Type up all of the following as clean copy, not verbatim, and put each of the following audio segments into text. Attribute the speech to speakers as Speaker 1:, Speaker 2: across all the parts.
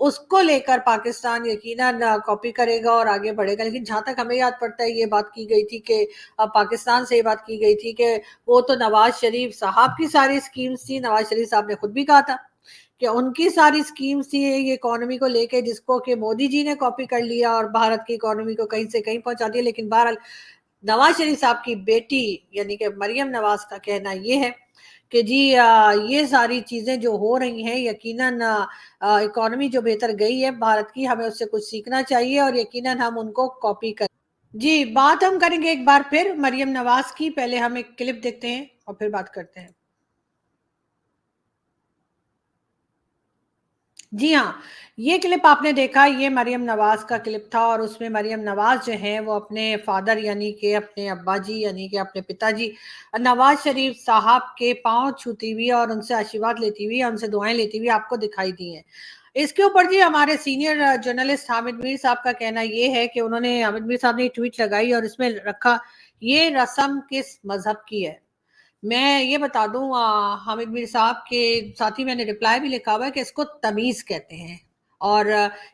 Speaker 1: اس کو لے کر پاکستان یقیناً کاپی کرے گا اور آگے بڑھے گا. لیکن جہاں تک ہمیں یاد پڑتا ہے یہ بات کی گئی تھی کہ پاکستان سے یہ بات کی گئی تھی کہ وہ تو نواز شریف صاحب کی ساری اسکیمز تھی. نواز شریف صاحب نے خود بھی کہا تھا کہ ان کی ساری اسکیمز تھی یہ اکانومی کو لے کے، جس کو کہ مودی جی نے کاپی کر لیا اور بھارت کی اکانومی کو کہیں سے کہیں پہنچا دیا. لیکن بہرحال نواز شریف صاحب کی بیٹی یعنی کہ مریم نواز کا کہنا یہ ہے کہ جی یہ ساری چیزیں جو ہو رہی ہیں یقیناً اکانومی جو بہتر گئی ہے بھارت کی، ہمیں اس سے کچھ سیکھنا چاہیے اور یقیناً ہم ان کو کاپی کریں. جی بات ہم کریں گے ایک بار پھر مریم نواز کی. پہلے ہم ایک کلپ دیکھتے ہیں اور پھر بات کرتے ہیں. جی ہاں، یہ کلپ آپ نے دیکھا، یہ مریم نواز کا کلپ تھا اور اس میں مریم نواز جو ہیں وہ اپنے فادر یعنی کہ اپنے ابا جی یعنی کہ اپنے پتا جی نواز شریف صاحب کے پاؤں چھوتی ہوئی اور ان سے آشیرواد لیتی ہوئی، ان سے دعائیں لیتی ہوئی آپ کو دکھائی دی ہیں. اس کے اوپر جی ہمارے سینئر جرنلسٹ حامد میر صاحب کا کہنا یہ ہے کہ انہوں نے حامد میر صاحب نے ٹویٹ لگائی اور اس میں رکھا یہ رسم کس مذہب کی ہے. میں یہ بتا دوں حامد میر صاحب کے ساتھ ہی میں نے رپلائی بھی لکھا ہوا ہے کہ اس کو تمیز کہتے ہیں. اور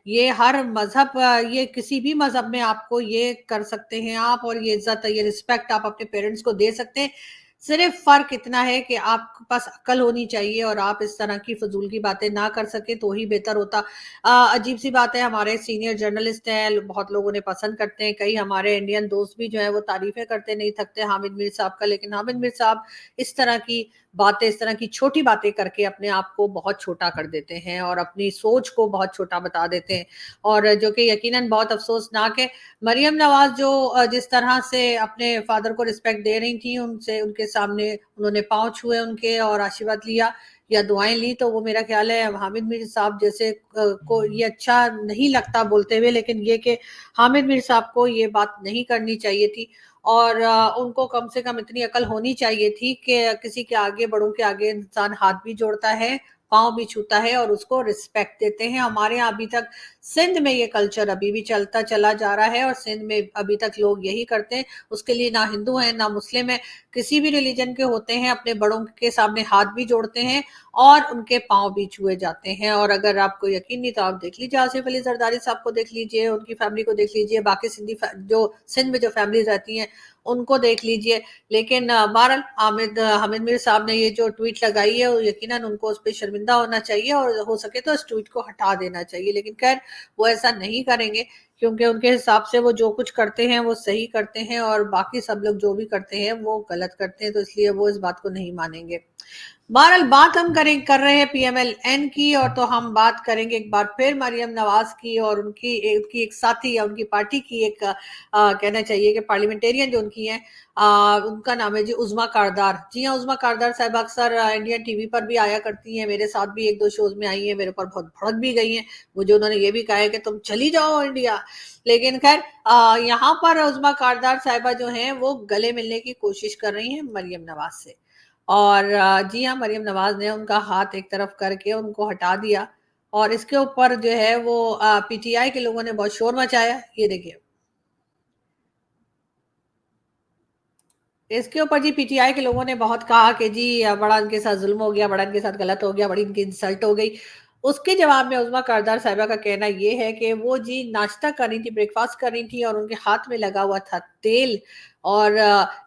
Speaker 1: یہ ہر مذہب، یہ کسی بھی مذہب میں آپ کو یہ کر سکتے ہیں آپ، اور یہ عزت یہ رسپیکٹ آپ اپنے پیرنٹس کو دے سکتے ہیں. صرف فرق اتنا ہے کہ آپ کے پاس عقل ہونی چاہیے اور آپ اس طرح کی فضول کی باتیں نہ کر سکیں تو ہی بہتر ہوتا. عجیب سی بات ہے، ہمارے سینئر جرنلسٹ ہیں، بہت لوگ انہیں پسند کرتے ہیں، کئی ہمارے انڈین دوست بھی جو ہیں وہ تعریفیں کرتے نہیں تھکتے حامد میر صاحب کا. لیکن حامد میر صاحب اس طرح کی باتیں، اس طرح کی چھوٹی باتیں کر کے اپنے آپ کو بہت چھوٹا کر دیتے ہیں اور اپنی سوچ کو بہت چھوٹا بتا دیتے ہیں، اور جو کہ یقیناً بہت افسوسناک ہے. مریم نواز جو جس طرح سے اپنے فادر کو رسپیکٹ دے رہی تھیں، ان سے ان کے سامنے انہوں نے پاؤں چھوئے ان کے اور آشیرواد لیا یا دعائیں لی، تو وہ میرا خیال ہے حامد میر صاحب جیسے کو یہ اچھا نہیں لگتا بولتے ہوئے، لیکن یہ کہ حامد میر صاحب کو یہ بات نہیں کرنی چاہیے تھی اور ان کو کم سے کم اتنی عقل ہونی چاہیے تھی کہ کسی کے آگے بڑوں کے آگے انسان ہاتھ بھی جوڑتا ہے، پاؤں بھی چھوتا ہے اور اس کو رسپیکٹ دیتے ہیں. ہمارے یہاں ابھی تک سندھ میں یہ کلچر ابھی بھی چلتا چلا جا رہا ہے اور سندھ میں ابھی تک لوگ یہی کرتے ہیں. اس کے لیے نہ ہندو ہیں نہ مسلم ہیں، کسی بھی ریلیجن کے ہوتے ہیں، اپنے بڑوں کے سامنے ہاتھ بھی جوڑتے ہیں اور ان کے پاؤں بھی چھوئے جاتے ہیں. اور اگر آپ کو یقین نہیں تو آپ دیکھ لیجیے آصف علی زرداری صاحب کو دیکھ لیجیے، ان کی فیملی کو دیکھ لیجیے، باقی سندھی جو سندھ میں جو فیملیز رہتی ہیں ان کو دیکھ لیجیے. لیکن بہرحال حامد میر صاحب نے یہ جو ٹویٹ لگائی ہے یقیناً ان کو اس پہ شرمندہ ہونا چاہیے اور ہو سکے تو اس ٹویٹ کو ہٹا دینا چاہیے. لیکن خیر وہ ایسا نہیں کریں گے کیونکہ ان کے حساب سے وہ جو کچھ کرتے ہیں وہ صحیح کرتے ہیں اور باقی سب لوگ جو بھی کرتے ہیں وہ غلط کرتے ہیں، تو اس لیے وہ اس بات کو نہیں مانیں گے. بہرحال بات ہم کر رہے ہیں پی ایم ایل این کی، اور تو ہم بات کریں گے ایک بار پھر مریم نواز کی اور ان کی ایک ساتھی یا ان کی پارٹی کی ایک کہنا چاہیے کہ پارلیمنٹیرین جو ان کی ہیں، ان کا نام ہے جی عظمیٰ کاردار. جی ہاں، عظمیٰ کاردار صاحبہ اکثر انڈین ٹی وی پر بھی آیا کرتی ہیں، میرے ساتھ بھی ایک دو شوز میں آئی ہیں، میرے پر بہت بھڑک بھی گئی ہیں، مجھے انہوں نے یہ بھی کہا ہے کہ تم چلی جاؤ انڈیا. لیکن خیر یہاں پر عظمیٰ کاردار صاحبہ جو ہیں وہ گلے ملنے کی کوشش کر رہی ہیں مریم نواز سے، اور جی ہاں مریم نواز نے ان کا ہاتھ ایک طرف کر کے ان کو ہٹا دیا اور اس کے اوپر جو ہے وہ پی ٹی آئی کے لوگوں نے بہت شور مچایا. یہ دیکھیے اس کے اوپر جی پی ٹی آئی کے لوگوں نے بہت کہا کہ جی بڑا ان کے ساتھ ظلم ہو گیا، بڑا ان کے ساتھ غلط ہو گیا، بڑی ان کی انسلٹ ہو گئی. اس کے جواب میں عظمیٰ کاردار صاحبہ کا کہنا یہ ہے کہ وہ جی ناشتہ کر رہی تھی، بریک فاسٹ کر رہی تھی اور ان کے ہاتھ میں لگا ہوا تھا تیل، اور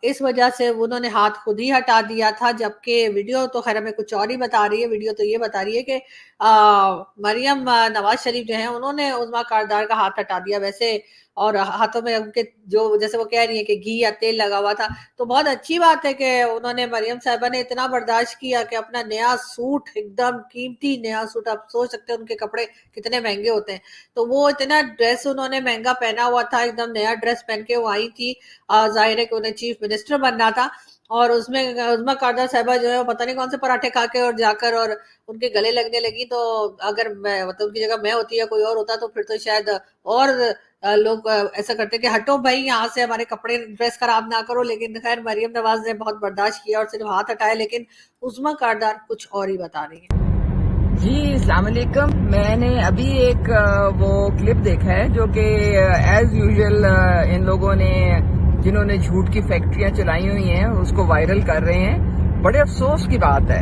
Speaker 1: اس وجہ سے انہوں نے ہاتھ خود ہی ہٹا دیا تھا. جبکہ ویڈیو تو خیر ہمیں کچھ اور ہی بتا رہی ہے، ویڈیو تو یہ بتا رہی ہے کہ مریم نواز شریف جو ہیں انہوں نے عظمیٰ کاردار کا ہاتھ ہٹا دیا ویسے، اور ہاتھوں میں ان کے جو جیسے وہ کہہ رہی ہیں کہ گھی یا تیل لگا ہوا تھا. تو بہت اچھی بات ہے کہ انہوں نے مریم صاحبہ نے اتنا برداشت کیا کہ اپنا نیا سوٹ، ایک دم قیمتی نیا سوٹ، آپ سوچ سکتے ہیں ان کے کپڑے کتنے مہنگے ہوتے ہیں، تو وہ اتنا ڈریس انہوں نے مہنگا پہنا ہوا تھا، ایک دم نیا ڈریس پہن کے وہ آئی تھی. ظاہر ہے کہ انہیں چیف منسٹر بننا تھا، اور اس میں عظمیٰ کاردار صاحبہ جو ہے وہ پتہ نہیں کون سے پراٹھے کھا کے اور جا کر اور ان کے گلے لگنے لگی. تو اگر میں مطلب ان کی جگہ میں ہوتی یا کوئی اور ہوتا تو پھر تو شاید اور لوگ ایسا کرتے کہ ہٹو بھائی یہاں سے، ہمارے کپڑے ڈریس خراب نہ کرو. لیکن خیر مریم نواز نے بہت برداشت کیا اور صرف ہاتھ ہٹائے، لیکن عظمیٰ کاردار کچھ اور ہی بتا رہی ہیں.
Speaker 2: جی السلام علیکم. میں نے ابھی ایک وہ کلپ دیکھا ہے جو کہ ایز یوزول ان لوگوں نے جنہوں نے جھوٹ کی فیکٹریاں چلائی ہوئی ہیں اس کو وائرل کر رہے ہیں. بڑے افسوس کی بات ہے،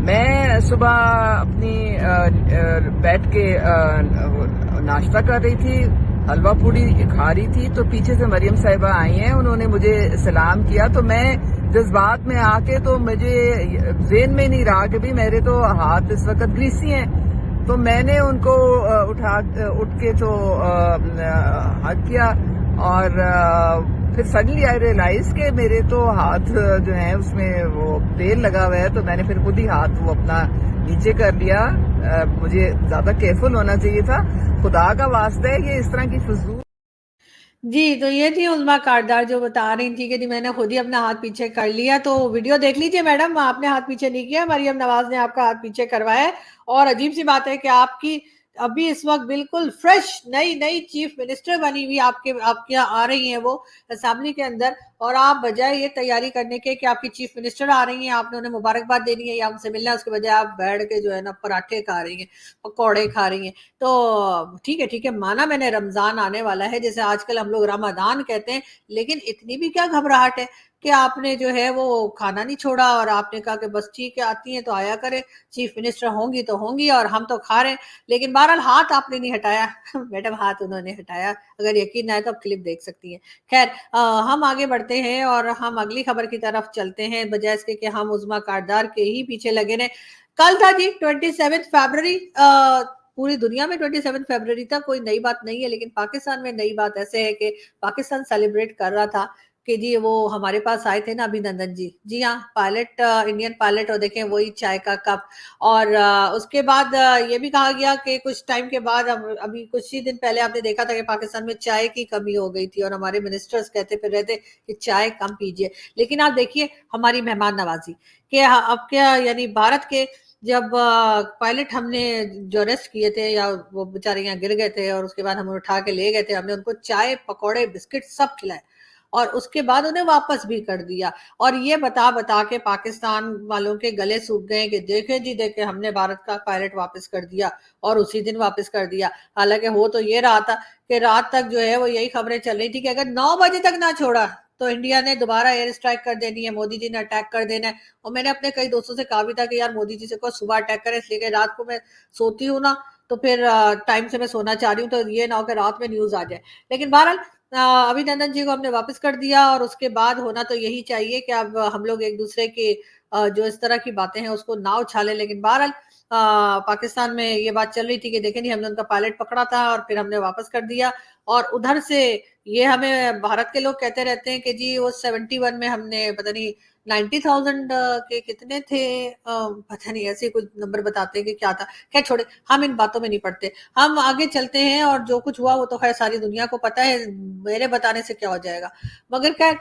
Speaker 2: میں صبح اپنی بیٹھ کے ناشتہ کر رہی تھی، حلوہ پوڑی کھا رہی تھی، تو پیچھے سے مریم صاحبہ آئی ہیں، انہوں نے مجھے سلام کیا، تو میں جذبات میں آ کے تو مجھے ذہن میں نہیں رہا کہ بھی میرے تو ہاتھ اس وقت گریسی ہیں، تو میں نے ان کو اٹھ کے تو ہگ کیا، اور پھر سڈنلی آئی ریئلائز کہ میرے تو ہاتھ جو ہیں اس میں وہ تیل لگا ہوا ہے، تو میں نے پھر خود ہی ہاتھ وہ اپنا نیچے کر لیا. مجھے زیادہ کیئرفل ہونا چاہیے تھا. خدا کا واسطہ ہے یہ اس طرح کی فضول.
Speaker 1: جی تو یہ تھی عظمیٰ کاردار جو بتا رہی تھی کہ جی میں نے خود ہی اپنا ہاتھ پیچھے کر لیا. تو ویڈیو دیکھ لیجئے میڈم، آپ نے ہاتھ پیچھے نہیں کیا، مریم نواز نے آپ کا ہاتھ پیچھے کروایا ہے. اور عجیب سی بات ہے کہ آپ کی ابھی اس وقت بالکل فریش نئی چیف منسٹر بنی ہوئی آپ کے آ رہی ہیں وہ اسمبلی کے اندر، اور آپ بجائے یہ تیاری کرنے کے کہ آپ کی چیف منسٹر آ رہی ہیں، آپ نے انہیں مبارکباد دینی ہے یا ان سے ملنا ہے، اس کے بجائے آپ بیٹھ کے جو ہے نا پراٹھے کھا رہی ہیں، پکوڑے کھا رہی ہیں. تو ٹھیک ہے مانا میں نے رمضان آنے والا ہے، جیسے آج کل ہم لوگ رمضان کہتے ہیں، لیکن اتنی بھی کیا گھبراہٹ ہے کہ آپ نے جو ہے وہ کھانا نہیں چھوڑا اور آپ نے کہا کہ بس ٹھیک ہے آتی ہیں تو آیا کرے، چیف منسٹر ہوں گی تو ہوں گی اور ہم تو کھا رہے ہیں. لیکن بہرحال ہاتھ آپ نے نہیں ہٹایا میڈم، ہاتھ انہوں نے ہٹایا. اگر یقین نہ ہے تو آپ کلپ دیکھ سکتی ہیں. خیر ہم آگے بڑھتے ہیں اور ہم اگلی خبر کی طرف چلتے ہیں، بجائے اس کے کہ ہم عظمیٰ کاردار کے ہی پیچھے لگے رہے. کل تھا جی 27 فیبرری. پوری دنیا میں 27 فیبرری تک کوئی نئی بات نہیں ہے، لیکن پاکستان میں نئی بات ایسے ہے کہ پاکستان سیلیبریٹ کر رہا تھا کہ جی وہ ہمارے پاس آئے تھے نا ابھینندن جی ہاں پائلٹ، انڈین پائلٹ، اور دیکھیں وہی چائے کا کپ. اور اس کے بعد یہ بھی کہا گیا کہ کچھ ٹائم کے بعد، ابھی کچھ ہی دن پہلے آپ نے دیکھا تھا کہ پاکستان میں چائے کی کمی ہو گئی تھی اور ہمارے منسٹرز کہتے پھر رہتے کہ چائے کم پیجیے. لیکن آپ دیکھیے ہماری مہمان نوازی کہ اب کیا، یعنی بھارت کے جب پائلٹ ہم نے جو ریسٹ کیے تھے یا وہ بیچارے یہاں گر گئے تھے اور اس کے بعد ہم اٹھا کے لے گئے تھے، ہم نے ان کو چائے پکوڑے بسکٹ سب کھلائے اور اس کے بعد انہیں واپس بھی کر دیا. اور یہ بتا کے پاکستان والوں کے گلے سوکھ گئے کہ دیکھیں جی دیکھیں ہم نے بھارت کا پائلٹ واپس کر دیا اور اسی دن واپس کر دیا. حالانکہ ہو تو یہ رہا تھا کہ رات تک جو ہے وہ یہی خبریں چل رہی تھی کہ اگر 9 بجے تک نہ چھوڑا تو انڈیا نے دوبارہ ایئر اسٹرائک کر دینی ہے، مودی جی نے اٹیک کر دینا ہے. اور میں نے اپنے کئی دوستوں سے کہا بھی تھا کہ یار مودی جی سے کو صبح اٹیک کرے، اس لیے کہ رات کو میں سوتی ہوں نا تو پھر ٹائم سے میں سونا چاہ رہی ہوں، تو یہ نہ ہو کہ رات میں نیوز آ جائے. لیکن بہرحال ابھینندن جی کو ہم نے واپس کر دیا اور اس کے بعد ہونا تو یہی چاہیے کہ اب ہم لوگ ایک دوسرے کے جو اس طرح کی باتیں ہیں اس کو نہ اچھالیں. لیکن بہرحال پاکستان میں یہ بات چل رہی تھی کہ دیکھیں نہیں ہم نے ان کا پائلٹ پکڑا تھا اور پھر ہم نے واپس کر دیا. اور ادھر سے یہ ہمیں بھارت کے لوگ کہتے رہتے ہیں کہ جی وہ 71 میں ہم نے پتہ نہیں 90,000 کے کتنے تھے، پتہ نہیں ایسے کچھ نمبر بتاتے ہیں کہ کیا تھا. خیر چھوڑے، ہم ان باتوں میں نہیں پڑتے، ہم آگے چلتے ہیں. اور جو کچھ ہوا وہ تو خیر ساری دنیا کو پتہ ہے، میرے بتانے سے کیا ہو جائے گا. مگر خیر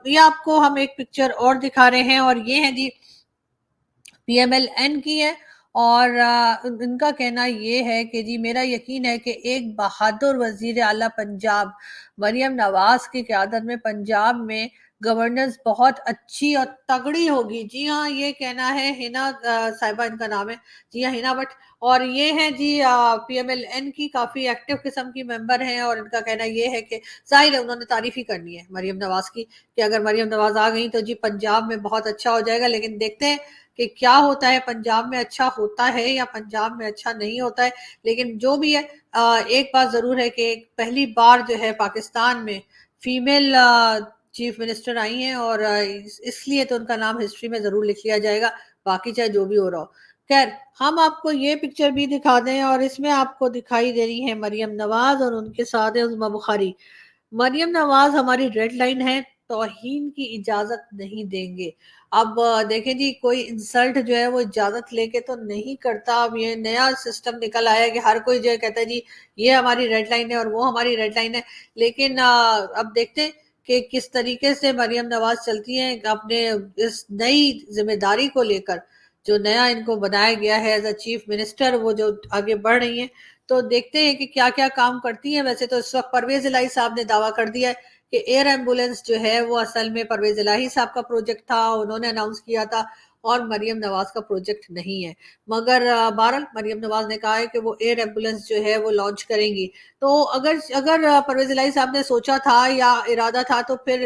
Speaker 1: یہ آپ کو ہم ایک پکچر اور دکھا رہے ہیں اور یہ ہے جی پی ایم ایل این کی ہے. اور ان کا کہنا یہ ہے کہ جی میرا یقین ہے کہ ایک بہادر وزیر اعلیٰ پنجاب مریم نواز کی قیادت میں پنجاب میں گورننس بہت اچھی اور تگڑی ہوگی. جی ہاں یہ کہنا ہے ہنا صاحبہ، ان کا نام ہے، جی ہاں ہنا بٹ. اور یہ ہیں جی پی ایم ایل این کی کافی ایکٹیو قسم کی ممبر ہیں اور ان کا کہنا یہ ہے کہ ظاہر ہے انہوں نے تعریف ہی کرنی ہے مریم نواز کی کہ اگر مریم نواز آ گئی تو جی پنجاب میں بہت اچھا ہو جائے گا. لیکن دیکھتے ہیں کہ کیا ہوتا ہے، پنجاب میں اچھا ہوتا ہے یا پنجاب میں اچھا نہیں ہوتا ہے. لیکن جو بھی ہے ایک بات ضرور ہے کہ پہلی بار جو ہے پاکستان میں فیمیل چیف منسٹر آئی ہیں اور اس لیے تو ان کا نام ہسٹری میں ضرور لکھ لیا جائے گا، باقی چاہے جو بھی ہو رہا ہو. خیر ہم آپ کو یہ پکچر بھی دکھا دیں اور اس میں آپ کو دکھائی دے رہی ہے مریم نواز اور ان کے ساتھ عظمیٰ بخاری. مریم نواز ہماری ریڈ لائن ہے، توہین کی اجازت نہیں دیں گے. اب دیکھیں جی کوئی انسلٹ جو ہے وہ اجازت لے کے تو نہیں کرتا. اب یہ نیا سسٹم نکل آیا ہے کہ ہر کوئی جو ہے کہتا ہے جی یہ ہماری ریڈ لائن ہے اور وہ ہماری ریڈ لائن ہے. لیکن اب دیکھتے ہیں کہ کس طریقے سے مریم نواز چلتی ہیں اپنے اس نئی ذمہ داری کو لے کر، جو نیا ان کو بنایا گیا ہے ایز اے چیف منسٹر، وہ جو آگے بڑھ رہی ہیں. تو دیکھتے ہیں کہ کیا کیا کام کرتی ہیں. ویسے تو اس وقت پرویز الہی صاحب نے دعویٰ کر دیا ہے کہ ایئر ایمبولینس جو ہے وہ اصل میں پرویز الہی صاحب کا پروجیکٹ تھا، انہوں نے اناؤنس کیا تھا اور مریم نواز کا پروجیکٹ نہیں ہے. مگر بہرحال مریم نواز نے کہا ہے کہ وہ ایئر ایمبولینس جو ہے وہ لانچ کریں گی. تو اگر پرویز الہی صاحب نے سوچا تھا یا ارادہ تھا تو پھر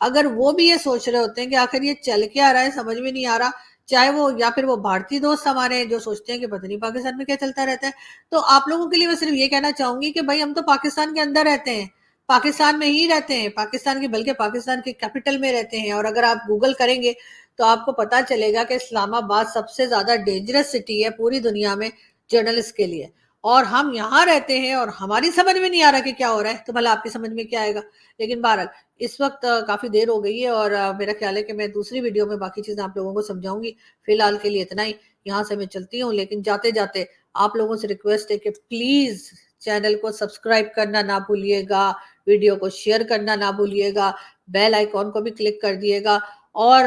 Speaker 1: اگر وہ بھی یہ سوچ رہے ہوتے ہیں کہ آخر یہ چل کے آ رہا ہے سمجھ میں نہیں آ رہا, چاہے وہ یا پھر وہ بھارتی دوست ہمارے ہیں جو سوچتے ہیں کہ پتہ نہیں پاکستان میں کیا چلتا رہتا ہے, تو آپ لوگوں کے لیے میں صرف یہ کہنا چاہوں گی کہ بھائی ہم تو پاکستان کے اندر رہتے ہیں, پاکستان میں ہی رہتے ہیں, پاکستان کے بلکہ پاکستان کے کیپٹل میں رہتے ہیں, اور اگر آپ گوگل کریں گے تو آپ کو پتا چلے گا کہ اسلام آباد سب سے زیادہ ڈینجرس سٹی ہے پوری دنیا میں جرنلسٹ کے لیے, اور ہم یہاں رہتے ہیں اور ہماری سمجھ میں نہیں آ رہا کہ کیا ہو رہا ہے, تو بھلا آپ کی سمجھ میں کیا آئے گا. لیکن بہرحال اس وقت کافی دیر ہو گئی ہے اور میرا خیال ہے کہ میں دوسری ویڈیو میں باقی چیزیں آپ لوگوں کو سمجھاؤں گی. فی الحال کے لیے اتنا ہی, یہاں سے میں چلتی ہوں, لیکن جاتے جاتے آپ لوگوں سے ریکویسٹ ہے کہ پلیز چینل کو سبسکرائب کرنا نہ بھولیے گا, ویڈیو کو شیئر کرنا نہ بھولیے گا, بیل آئیکن کو بھی کلک کر دیے گا, اور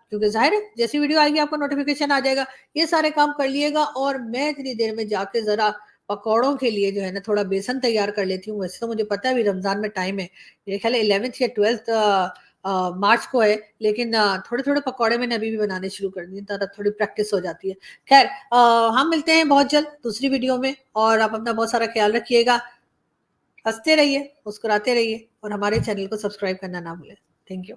Speaker 1: کیونکہ ظاہر ہے جیسی ویڈیو آئے گی آپ کو نوٹیفیکیشن آ جائے گا. یہ سارے کام کر لیے گا, اور میں اتنی دیر میں جا کے ذرا پکوڑوں کے لیے جو ہے نا تھوڑا بیسن تیار کر لیتی ہوں. ویسے تو مجھے پتا ہے ابھی رمضان میں ٹائم ہے, میرے خیال ہے 11 یا 12 مارچ کو ہے, لیکن تھوڑے تھوڑے پکوڑے میں نے ابھی بھی بنانے شروع کر دیے, تھوڑی پریکٹس ہو جاتی ہے. خیر ہم ملتے ہیں بہت جلد دوسری ویڈیو میں, اور آپ اپنا بہت سارا خیال رکھیے گا, ہنستے رہیے, مسکراتے رہیے, اور ہمارے چینل کو سبسکرائب کرنا نہ بھولیں. Thank you.